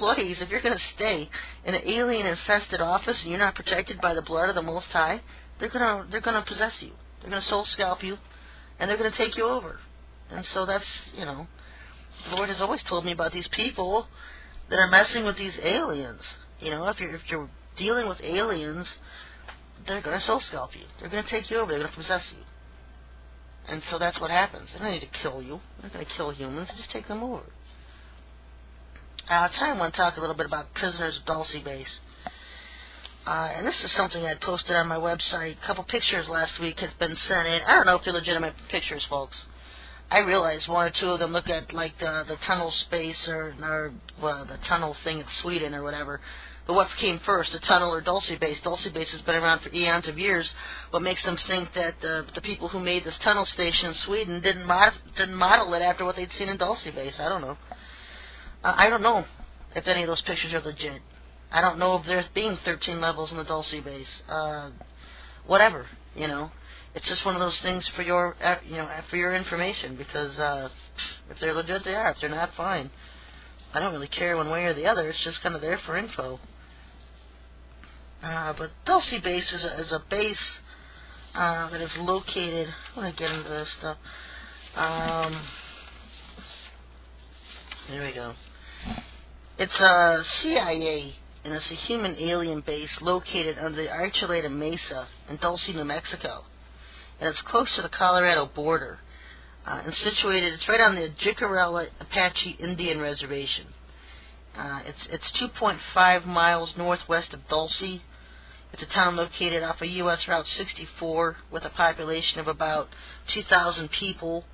employees, if you're going to stay in an alien-infested office and you're not protected by the blood of the Most High, they're gonna possess you. They're gonna soul scalp you, and they're gonna take you over. And so that's, the Lord has always told me about these people that are messing with these aliens. If you're dealing with aliens, they're gonna soul scalp you. They're gonna take you over. They're gonna possess you. And so that's what happens. They don't need to kill you. They're not gonna kill humans. They just take them over. Tonight I want to talk a little bit about prisoners of Dulce Base. And this is something I posted on my website. A couple pictures last week had been sent in. I don't know if they're legitimate pictures, folks. I realize one or two of them look at like the tunnel space or the tunnel thing in Sweden or whatever. But what came first, the tunnel or Dulce Base? Dulce Base has been around for eons of years. What makes them think that the people who made this tunnel station in Sweden didn't model it after what they'd seen in Dulce Base? I don't know. I don't know if any of those pictures are legit. I don't know if there's being 13 levels in the Dulce Base. Whatever, It's just one of those things for your, for your information, because if they're legit, they are. If they're not, fine. I don't really care one way or the other. It's just kind of there for info. But Dulce Base is a base that is located. When I get into this stuff, here we go. It's a CIA, and it's a human alien base located under the Archuleta Mesa in Dulce, New Mexico. And it's close to the Colorado border. And situated, it's right on the Jicarilla Apache Indian Reservation. It's 2.5 miles northwest of Dulce. It's a town located off of U.S. Route 64 with a population of about 2,000 people.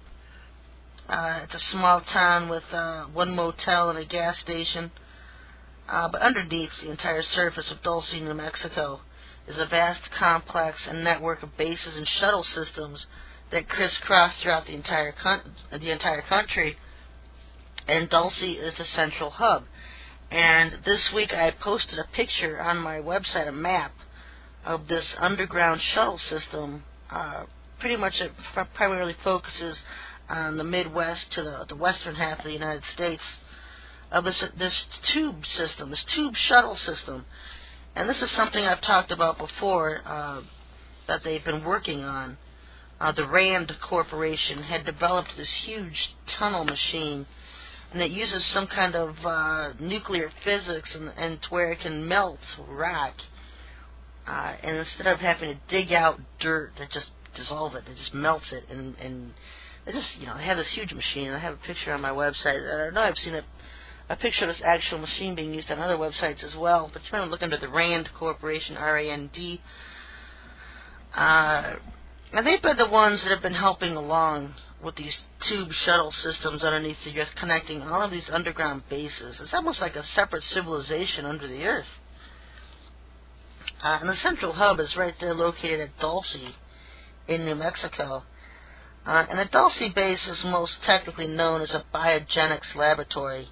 It's a small town with one motel and a gas station. But underneath the entire surface of Dulce, New Mexico, is a vast complex and network of bases and shuttle systems that crisscross throughout the entire country. And Dulce is the central hub. And this week I posted a picture on my website, a map of this underground shuttle system. Pretty much it primarily focuses on the Midwest to the western half of the United States, of this tube system, this tube shuttle system. And this is something I've talked about before that they've been working on. The RAND Corporation had developed this huge tunnel machine, and it uses some kind of nuclear physics and to where it can melt rock. And instead of having to dig out dirt that just dissolve it, it just melts it, and they just, they have this huge machine. I have a picture on my website. I know I've seen a picture of this actual machine being used on other websites as well, but you want to look under the RAND Corporation, R-A-N-D. And they've been the ones that have been helping along with these tube shuttle systems underneath the earth, connecting all of these underground bases. It's almost like a separate civilization under the earth. And the central hub is right there located at Dulce in New Mexico. And the Dulce Base is most technically known as a biogenics laboratory.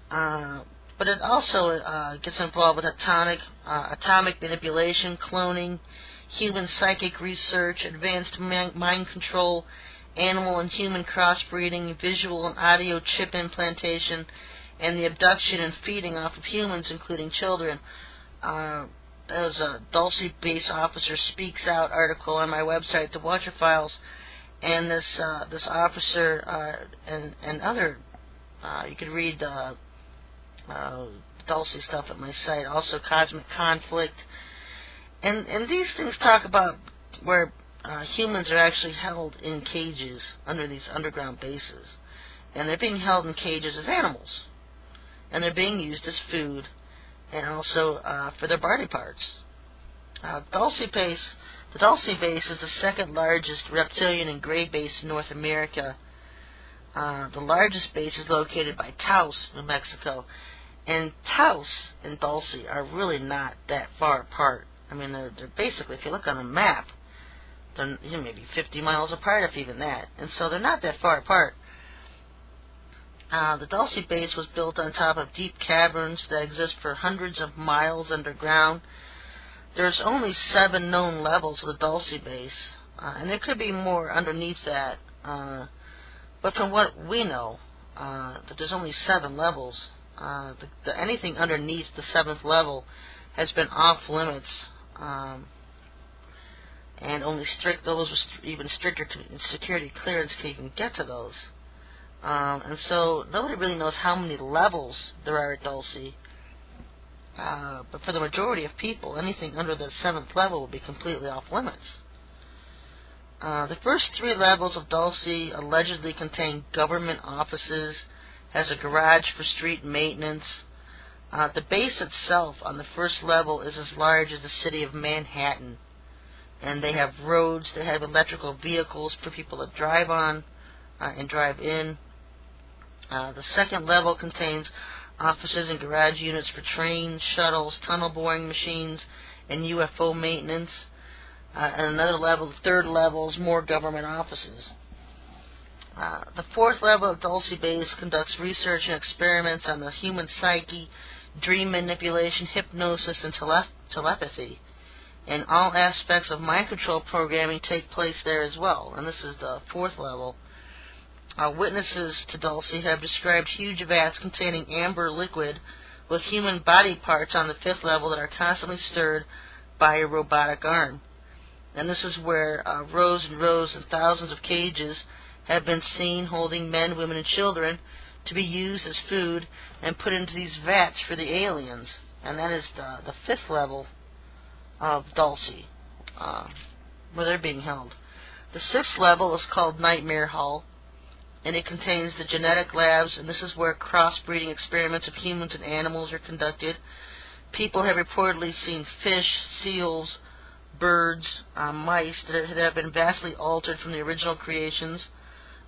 But it also gets involved with atomic manipulation, cloning, human psychic research, advanced mind control, animal and human crossbreeding, visual and audio chip implantation, and the abduction and feeding off of humans, including children. There's a Dulce Base Officer Speaks Out article on my website, The Watcher Files, and this officer and other, you could read Dulce stuff at my site, also Cosmic Conflict. And these things talk about where humans are actually held in cages under these underground bases. And they're being held in cages as animals. And they're being used as food and also for their body parts. The Dulce Base is the second largest reptilian and gray base in North America. The largest base is located by Taos, New Mexico. And Taos and Dulce are really not that far apart. I mean, they're basically, if you look on a map, they're maybe 50 miles apart, if even that. And so they're not that far apart. The Dulce Base was built on top of deep caverns that exist for hundreds of miles underground. There's only 7 known levels of the Dulce Base, and there could be more underneath that. But from what we know, that there's only 7 levels. Anything underneath the 7th level has been off limits, and only those with even stricter security clearance can even get to those. And so nobody really knows how many levels there are at Dulce. But for the majority of people, anything under the 7th level will be completely off limits. The first 3 levels of Dulce allegedly contain government offices, has a garage for street maintenance. The base itself on the first level is as large as the city of Manhattan. And they have roads, they have electrical vehicles for people to drive on and drive in. The second level contains offices and garage units for trains, shuttles, tunnel boring machines, and UFO maintenance. And another level, the third level, is more government offices. The 4th level of Dulce Base conducts research and experiments on the human psyche, dream manipulation, hypnosis, and telepathy. And all aspects of mind control programming take place there as well. And this is the 4th level. Witnesses to Dulce have described huge vats containing amber liquid with human body parts on the 5th level that are constantly stirred by a robotic arm. And this is where rows and rows and thousands of cages have been seen holding men, women, and children to be used as food and put into these vats for the aliens. And that is the 5th level of Dulce, where they're being held. The 6th level is called Nightmare Hall, and it contains the genetic labs, and this is where crossbreeding experiments of humans and animals are conducted. People have reportedly seen fish, seals, birds, mice that have been vastly altered from the original creations.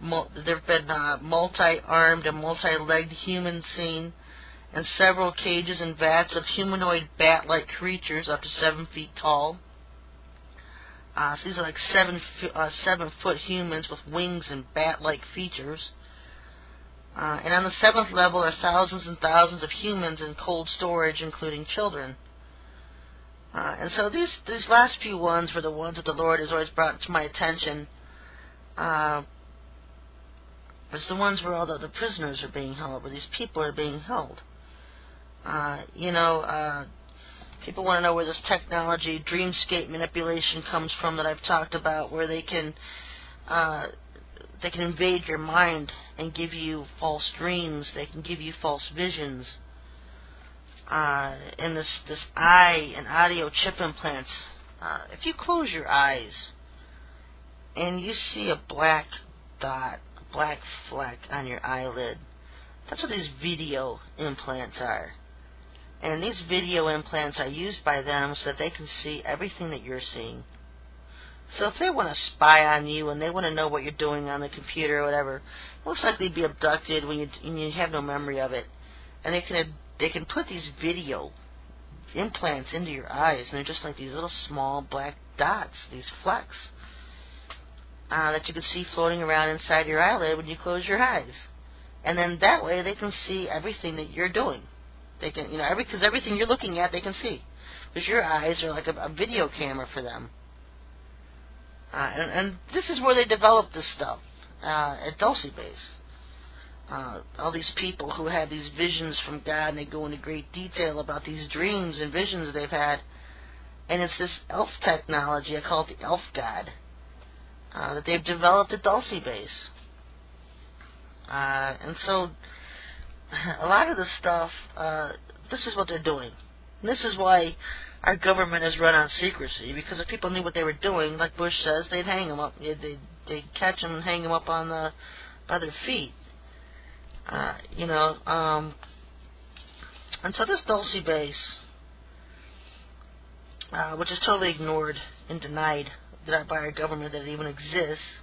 There have been multi-armed and multi-legged humans seen, and several cages and vats of humanoid bat-like creatures up to 7 feet tall. So these are like 7-foot humans with wings and bat-like features. And on the 7th level are thousands and thousands of humans in cold storage, including children. And so these last few ones were the ones that the Lord has always brought to my attention. It's the ones where all the prisoners are being held, where these people are being held. People want to know where this technology, dreamscape manipulation, comes from that I've talked about, where they can invade your mind and give you false dreams. They can give you false visions. And this eye and audio chip implants. If you close your eyes and you see a black dot, a black fleck on your eyelid, that's what these video implants are. And these video implants are used by them so that they can see everything that you're seeing. So if they want to spy on you and they want to know what you're doing on the computer or whatever, most likely be abducted when you have no memory of it. And they can put these video implants into your eyes, and they're just like these little small black dots, these flecks, that you can see floating around inside your eyelid when you close your eyes. And then that way they can see everything that you're doing. They can, because everything you're looking at, they can see. Because your eyes are like a video camera for them. And this is where they develop this stuff, at Dulce Base. All these people who have these visions from God, and they go into great detail about these dreams and visions they've had. And it's this elf technology, I call it the elf god, that they've developed at Dulce Base. And so a lot of this stuff, this is what they're doing. And this is why our government is run on secrecy, because if people knew what they were doing, like Bush says, they'd hang them up. They'd catch them and hang them up by their feet. And so this Dulce Base, which is totally ignored and denied by our government that it even exists,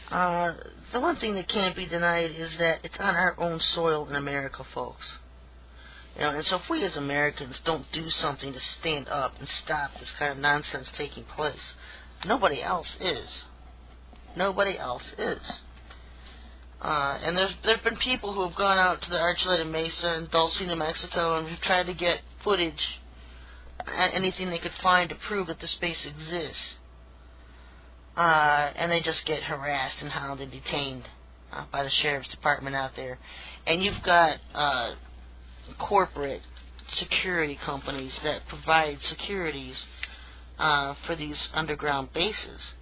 the one thing that can't be denied is that it's on our own soil in America, folks. And so if we as Americans don't do something to stand up and stop this kind of nonsense taking place, nobody else is. Nobody else is. And there've been people who have gone out to the Archuleta Mesa in Dulce, New Mexico, and have tried to get footage, anything they could find to prove that this space exists. And they just get harassed and hounded and detained. by the sheriff's department out there. And you've got corporate security companies that provide securities for these underground bases.